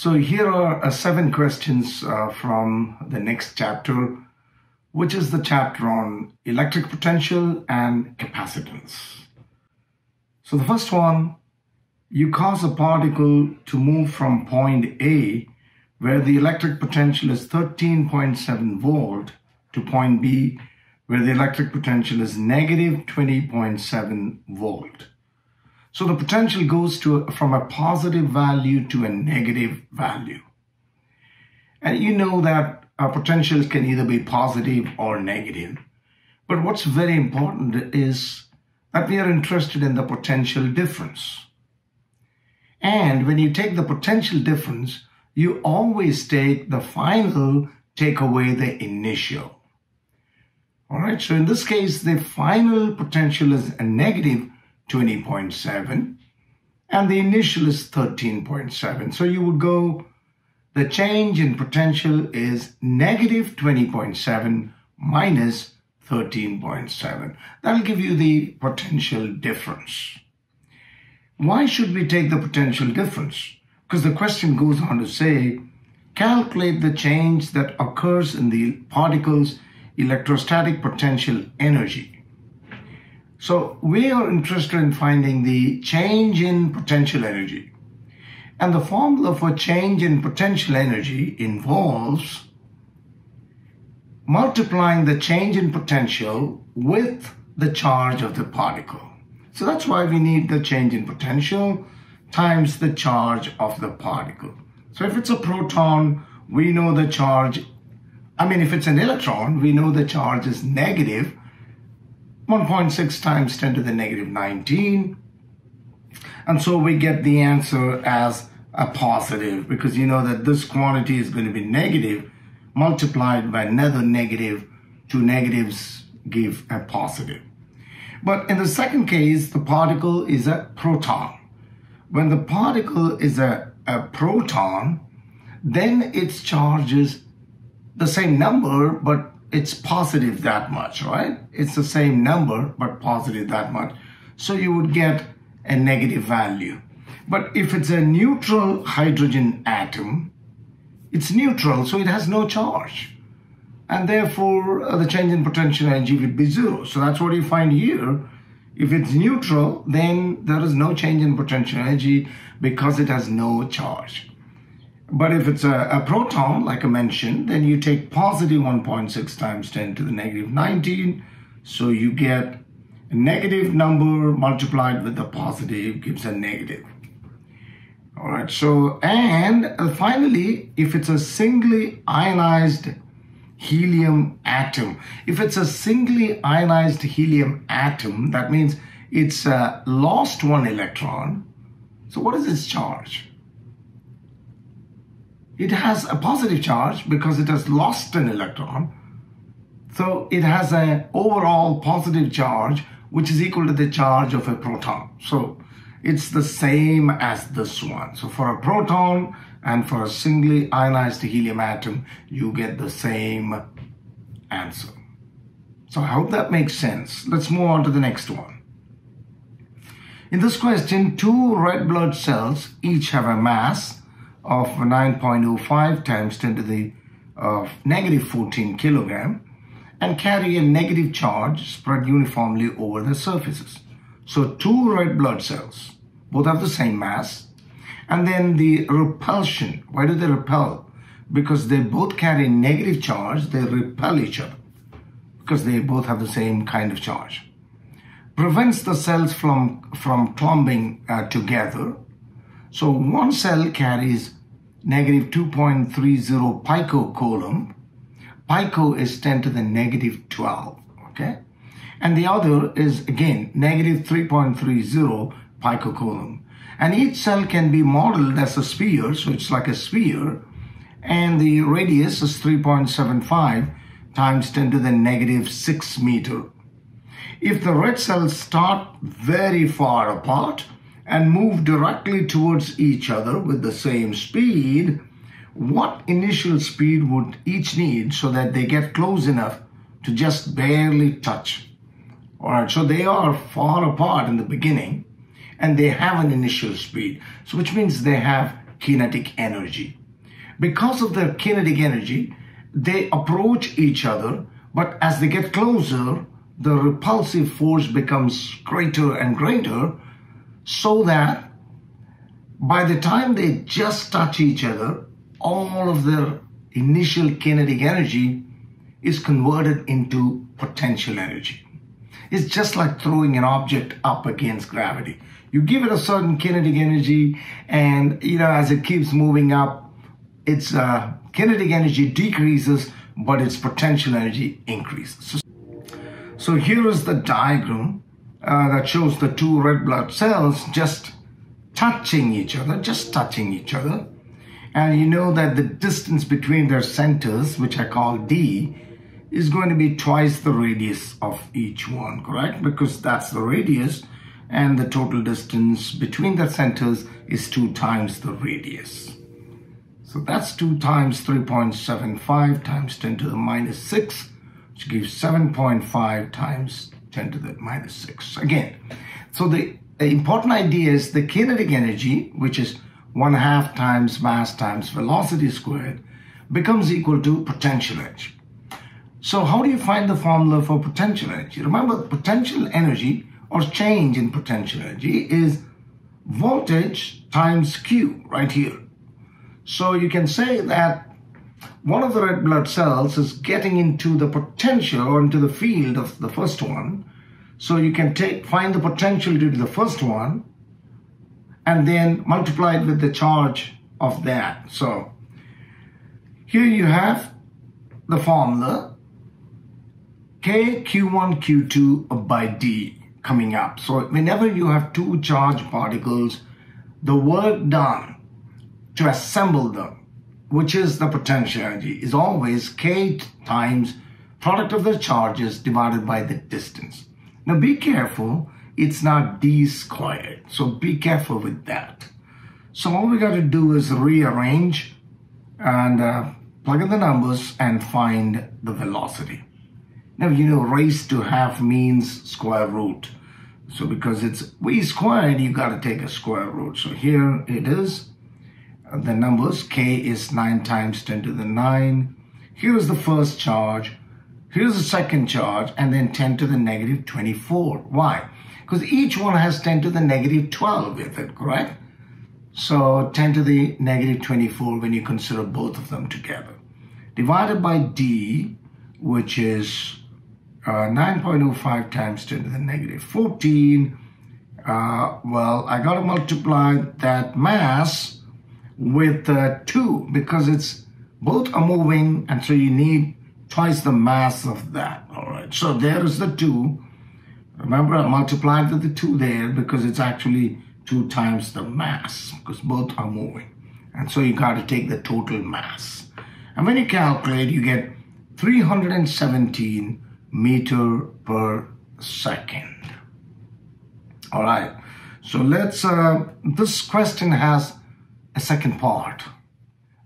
So here are 7 questions from the next chapter, which is the chapter on electric potential and capacitance. So the first one, you cause a particle to move from point A, where the electric potential is 13.7 volt, to point B, where the electric potential is negative 20.7 volt. So the potential goes from a positive value to a negative value. And you know that our potentials can either be positive or negative. But what's very important is that we are interested in the potential difference. And when you take the potential difference, you always take the final, take away the initial. All right, so in this case, the final potential is a negative 20.7 and the initial is 13.7. So you would go, the change in potential is negative 20.7 minus 13.7. That'll give you the potential difference. Why should we take the potential difference? Because the question goes on to say, calculate the change that occurs in the particle's electrostatic potential energy. So we are interested in finding the change in potential energy. And the formula for change in potential energy involves multiplying the change in potential with the charge of the particle. So that's why we need the change in potential times the charge of the particle. So if it's a proton, we know the charge, if it's an electron, we know the charge is negative 1.6 times 10 to the negative 19. And so we get the answer as a positive, because you know that this quantity is going to be negative multiplied by another negative. 2 negatives give a positive. But in the second case, the particle is a proton. When the particle is a proton, then its charge is the same number, but it's positive that much, right? It's the same number, but positive that much. So you would get a negative value. But if it's a neutral hydrogen atom, it's neutral, so it has no charge. And therefore, the change in potential energy would be 0. So that's what you find here. If it's neutral, then there is no change in potential energy because it has no charge. But if it's a proton, like I mentioned, then you take positive 1.6 times 10 to the negative 19. So you get a negative number multiplied with the positive gives a negative. All right, so, and finally, if it's a singly ionized helium atom, if it's a singly ionized helium atom, that means it's lost 1 electron. So what is its charge? It has a positive charge because it has lost an electron. So it has an overall positive charge, which is equal to the charge of a proton. So it's the same as this one. So for a proton and for a singly ionized helium atom, you get the same answer. So I hope that makes sense. Let's move on to the next one. In this question, 2 red blood cells each have a mass of 9.05 times 10 to the negative 14 kilogram and carry a negative charge spread uniformly over the surfaces. So 2 red blood cells, both have the same mass, and then the repulsion. Why do they repel? Because they both carry negative charge, they repel each other because they both have the same kind of charge. Prevents the cells from clumping together. So one cell carries negative 2.30 picocoulomb. Pico is 10 to the negative 12, okay? And the other is, again, negative 3.30 picocoulomb. And each cell can be modeled as a sphere, so it's like a sphere. And the radius is 3.75 times 10 to the negative 6 meter. If the red cells start very far apart and move directly towards each other with the same speed, what initial speed would each need so that they get close enough to just barely touch? All right, so they are far apart in the beginning and they have an initial speed, so which means they have kinetic energy. Because of their kinetic energy, they approach each other, but as they get closer, the repulsive force becomes greater and greater, so that by the time they just touch each other, all of their initial kinetic energy is converted into potential energy. It's just like throwing an object up against gravity. You give it a certain kinetic energy, and as it keeps moving up, its kinetic energy decreases, but its potential energy increases. So here is the diagram that shows the two red blood cells just touching each other, and you know that the distance between their centers, which I call D, is going to be twice the radius of each one, correct? Because that's the radius, and the total distance between the centers is 2 times the radius. So that's 2 times 3.75 times 10 to the minus 6, which gives 7.5 times 10 to the minus 6. Again, so the important idea is the kinetic energy, which is 1/2 times mass times velocity squared, becomes equal to potential energy. So how do you find the formula for potential energy? Remember, potential energy or change in potential energy is voltage times Q right here. So you can say that one of the red blood cells is getting into the potential or into the field of the first one. So you can find the potential due to the first one and then multiply it with the charge of that. So here you have the formula K Q1 Q2 by D coming up. So whenever you have two charged particles, the work done to assemble them, which is the potential energy, is always K times product of the charges divided by the distance. Now be careful, it's not D squared, so be careful with that. So all we got to do is rearrange and plug in the numbers and find the velocity. Now, raised to half means square root. So because it's V squared, you got to take a square root. So here it is. The numbers, K is 9 times 10 to the 9. Here is the first charge. Here's the second charge, and then 10 to the negative 24. Why? Because each one has 10 to the negative 12 with it, correct? So 10 to the negative 24 when you consider both of them together. Divided by D, which is 9.05 times 10 to the negative 14. Well, I got to multiply that mass with 2 because it's both are moving, and so you need twice the mass of that. All right, so there is the 2. Remember, I multiplied with the 2 there because it's actually 2 times the mass because both are moving. And so you got to take the total mass. And when you calculate, you get 317 meter per second. All right, so let's, this question has a second part.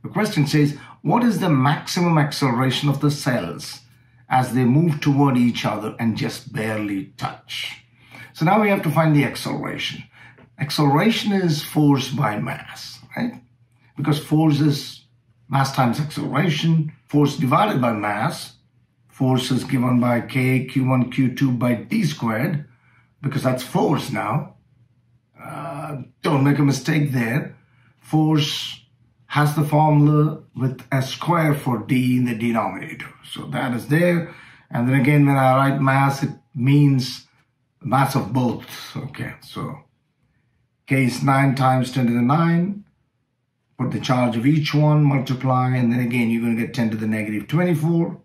The question says, what is the maximum acceleration of the cells as they move toward each other and just barely touch? So now we have to find the acceleration. Acceleration is force by mass, right? Because force is mass times acceleration. Force divided by mass. Force is given by K Q1 Q2 by D squared, because that's force now. Don't make a mistake there. Force has the formula with a square for D in the denominator. So that is there. And then again, when I write mass, it means mass of both. Okay, so K is 9 times 10 to the 9. Put the charge of each one, multiply, and then again, you're going to get 10 to the negative 24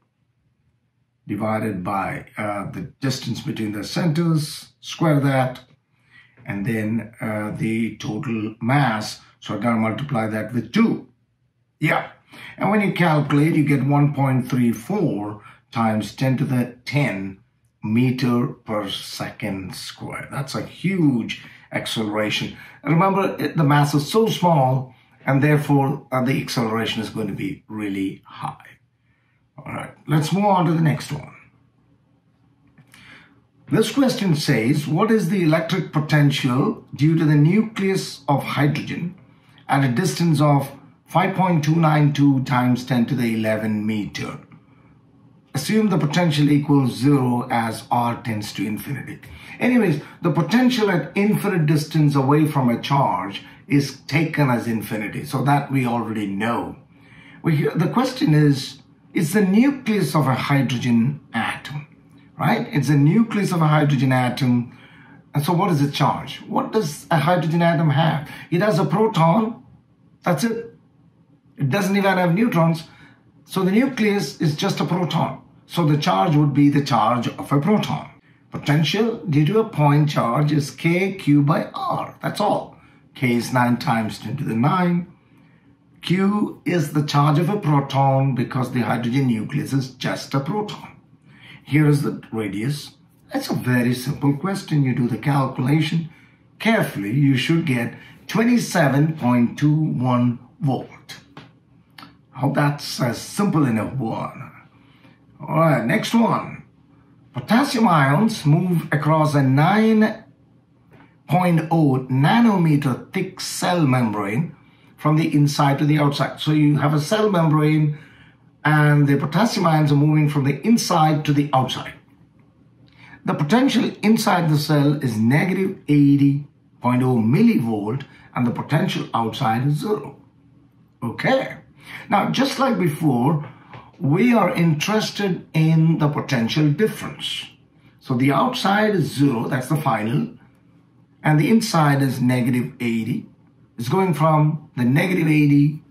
divided by the distance between the centers, square that, and then the total mass. So I got to multiply that with 2. Yeah. And when you calculate, you get 1.34 times 10 to the 10 meter per second square. That's a huge acceleration. And remember, the mass is so small, and therefore the acceleration is going to be really high. All right, let's move on to the next one. This question says, what is the electric potential due to the nucleus of hydrogen at a distance of 5.292 times 10 to the 11 meter. Assume the potential equals 0 as R tends to infinity. Anyways, the potential at infinite distance away from a charge is taken as infinity. So that we already know. The question is, it's the nucleus of a hydrogen atom, right? It's the nucleus of a hydrogen atom. And so what is the charge? What does a hydrogen atom have? It has a proton. That's it. It doesn't even have neutrons. So the nucleus is just a proton. So the charge would be the charge of a proton. Potential due to a point charge is kq by r. That's all. K is 9 times 10 to the 9. Q is the charge of a proton because the hydrogen nucleus is just a proton. Here is the radius. That's a very simple question. You do the calculation carefully. You should get 27.21 volt. I hope that's a simple enough one. All right, next one. Potassium ions move across a 9.0 nanometer thick cell membrane from the inside to the outside. So you have a cell membrane and the potassium ions are moving from the inside to the outside. The potential inside the cell is negative 80.0 millivolt and the potential outside is 0. Okay. Now, just like before, we are interested in the potential difference. So the outside is 0, that's the final, and the inside is negative 80. It's going from the negative 80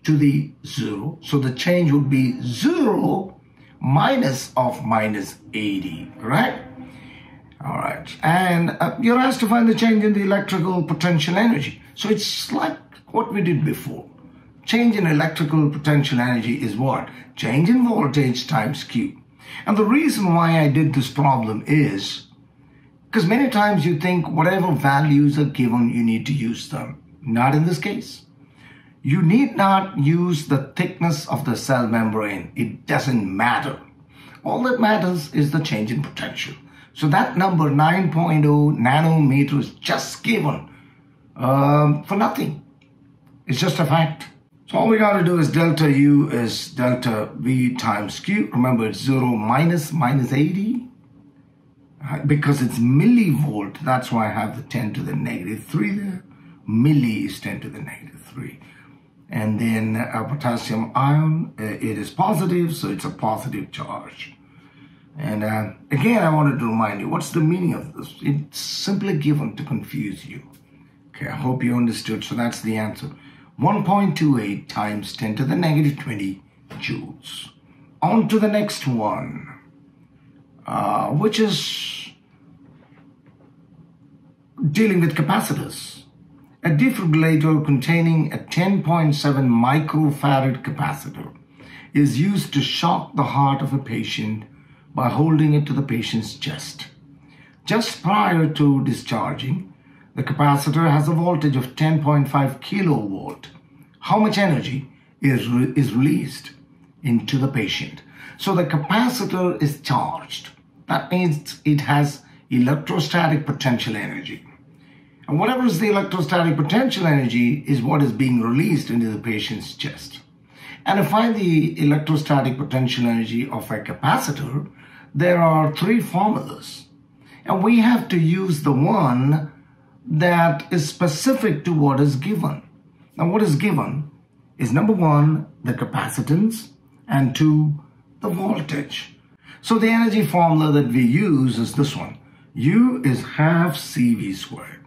to the 0. So the change would be 0 minus of minus 80, correct? All right, and you're asked to find the change in the electrical potential energy. So it's like what we did before. Change in electrical potential energy is what? Change in voltage times Q. And the reason why I did this problem is because many times you think whatever values are given, you need to use them. Not in this case. You need not use the thickness of the cell membrane. It doesn't matter. All that matters is the change in potential. So that number 9.0 nanometer is just given for nothing. It's just a fact. So all we got to do is delta U is delta V times Q. Remember, it's 0 minus 80. Because it's millivolt, that's why I have the 10 to the negative 3 there. Milli is 10 to the negative 3. And then a potassium ion, it is positive, so it's a positive charge. And again, I wanted to remind you, what's the meaning of this? It's simply given to confuse you. Okay, I hope you understood. So that's the answer. 1.28 times 10 to the negative 20 joules. On to the next one, which is dealing with capacitors. A defibrillator containing a 10.7 microfarad capacitor is used to shock the heart of a patient by holding it to the patient's chest. Just prior to discharging, the capacitor has a voltage of 10.5 kilovolt. How much energy is released into the patient? So the capacitor is charged. That means it has electrostatic potential energy. And whatever is the electrostatic potential energy is what is being released into the patient's chest. And to find the electrostatic potential energy of a capacitor, there are 3 formulas. And we have to use the one that is specific to what is given. Now, what is given is number 1, the capacitance, and 2, the voltage. So the energy formula that we use is this one. U is half CV squared.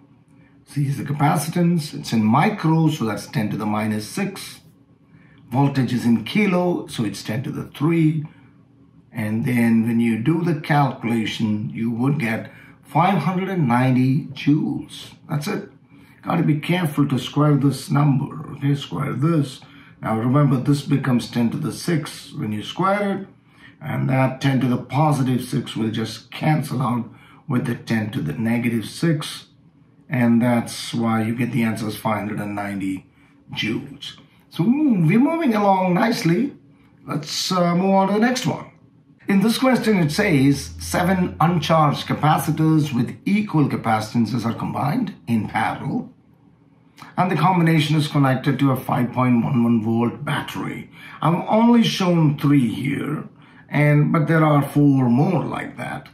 C is the capacitance. It's in micro, so that's 10 to the minus 6. Voltage is in kilo, so it's 10 to the 3. And then when you do the calculation, you would get 590 joules. That's it. Got to be careful to square this number. Okay, square this. Now remember, this becomes 10 to the 6 when you square it. And that 10 to the positive 6 will just cancel out with the 10 to the negative 6. And that's why you get the answer as 590 joules. So we're moving along nicely. Let's move on to the next one. In this question, it says 7 uncharged capacitors with equal capacitances are combined in parallel. And the combination is connected to a 5.11 volt battery. I've only shown 3 here, but there are 4 more like that,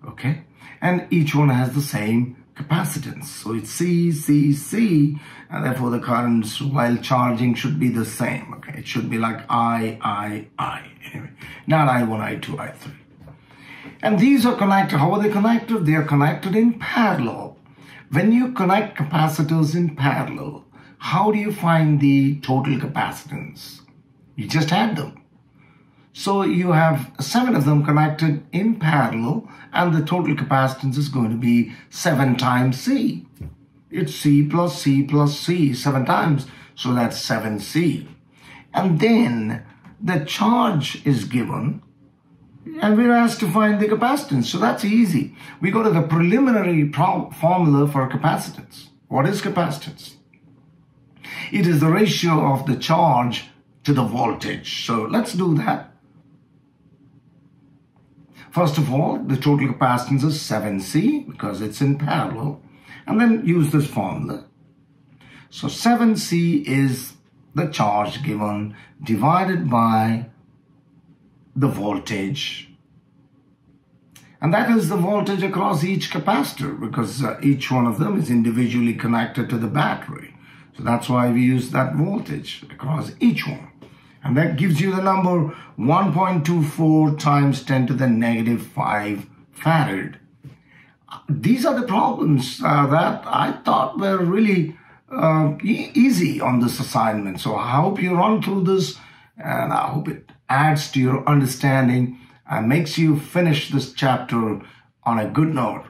okay? And each one has the same capacitance. So it's C, C, C, and therefore the currents while charging should be the same, okay? It should be like I. Anyway, not I1, I2, I3. And these are connected. How are they connected? They are connected in parallel. When you connect capacitors in parallel, how do you find the total capacitance? You just add them. So you have 7 of them connected in parallel, and the total capacitance is going to be 7 times C. It's C plus C plus C 7 times, so that's 7C. And then the charge is given, and we're asked to find the capacitance. So that's easy. We go to the preliminary formula for capacitance. What is capacitance? It is the ratio of the charge to the voltage. So let's do that. First of all, the total capacitance is 7C because it's in parallel. And then use this formula. So 7C is the charge given divided by the voltage. And that is the voltage across each capacitor because each one of them is individually connected to the battery. So that's why we use that voltage across each one. And that gives you the number 1.24 times 10 to the negative 5 farad. These are the problems that I thought were really easy on this assignment. So I hope you run through this, and I hope it adds to your understanding and makes you finish this chapter on a good note.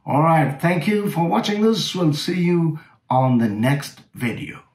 All right, thank you for watching this. We'll see you on the next video.